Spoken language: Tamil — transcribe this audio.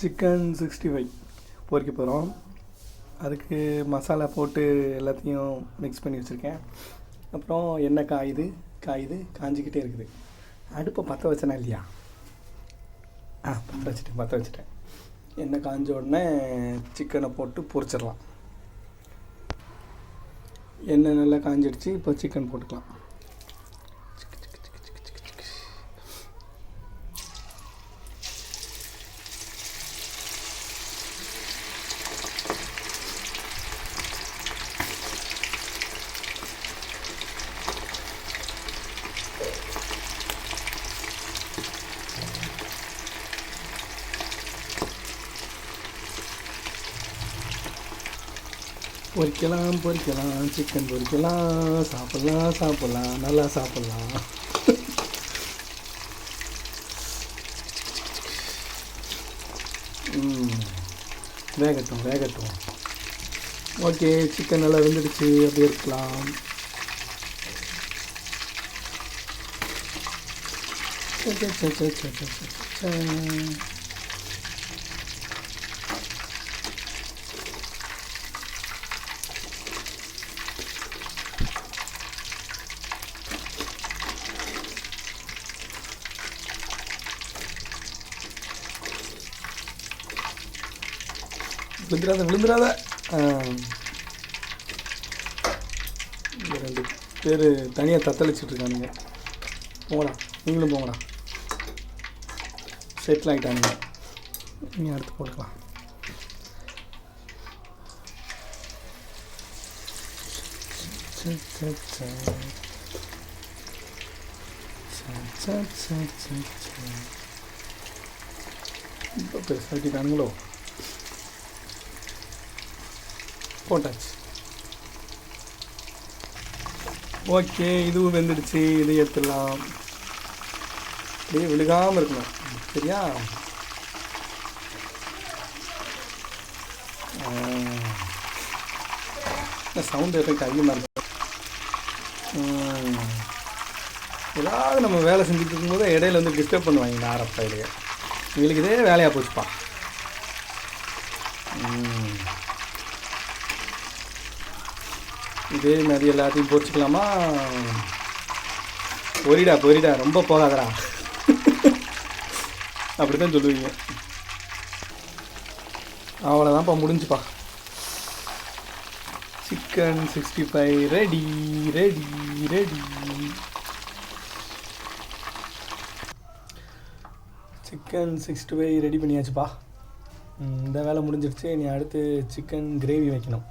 சிக்கன் 65 பொரிக்க போகிறோம். அதுக்கு மசாலா போட்டு எல்லாத்தையும் மிக்ஸ் பண்ணி வச்சுருக்கேன். அப்புறம் எண்ணெய் காஞ்சிக்கிட்டே இருக்குது. அடுப்பை பற்ற வச்சேனா இல்லையா? பற்ற வச்சுட்டேன். எண்ணெய் காஞ்ச உடனே சிக்கனை போட்டு பொரிச்சிடலாம். எண்ணெய் நல்லா காஞ்சிடுச்சு. இப்போ சிக்கன் போட்டுக்கலாம். பொரிக்கலாம் சிக்கன் பொரிக்கலாம். சாப்பிட்லாம் நல்லா சாப்பிட்லாம். வேகட்டும். ஓகே, சிக்கன் நல்லா வெந்துடுச்சு. அப்படியே இருக்கலாம். விழுந்துடாத. இந்த 2 பேர் தனியாக தத்தளிச்சிட்ருக்கானுங்க. போங்கடா, நீங்களும் போங்கடா. செட்டில் ஆகிட்டானுங்க. நீ அடுத்து போட்டுக்கலாம். இப்போ பெருசாகிட்டானுங்களோ. போட்டாச்சு. ஓகே, இதுவும் வெந்துடுச்சு. இது எடுத்துடலாம். அப்படியே விழுகாமல் இருக்கணும், சரியா? சவுண்ட் எஃபெக்ட் அதிகமாக இருக்கு. ஏதாவது நம்ம வேலை செஞ்சுட்டு இருக்கும்போது இடையில வந்து டிஸ்டர்ப் பண்ணுவாங்க இந்த ஆரப்பாயிலேயே. இவங்களுக்கு இதே வேலையாக போச்சுப்பா. இதே மாதிரி எல்லாத்தையும் பொரிச்சிக்கலாமா? பொரிடா ரொம்ப போகாதடா அப்படி தான் சொல்லுவீங்க. அவ்வளோதான்ப்பா, முடிஞ்சுப்பா. Chicken 65 ready. சிக்கன் 65 ரெடி பண்ணியாச்சுப்பா. இந்த வேலை முடிஞ்சிடுச்சு. நீ அடுத்து சிக்கன் கிரேவி வைக்கணும்.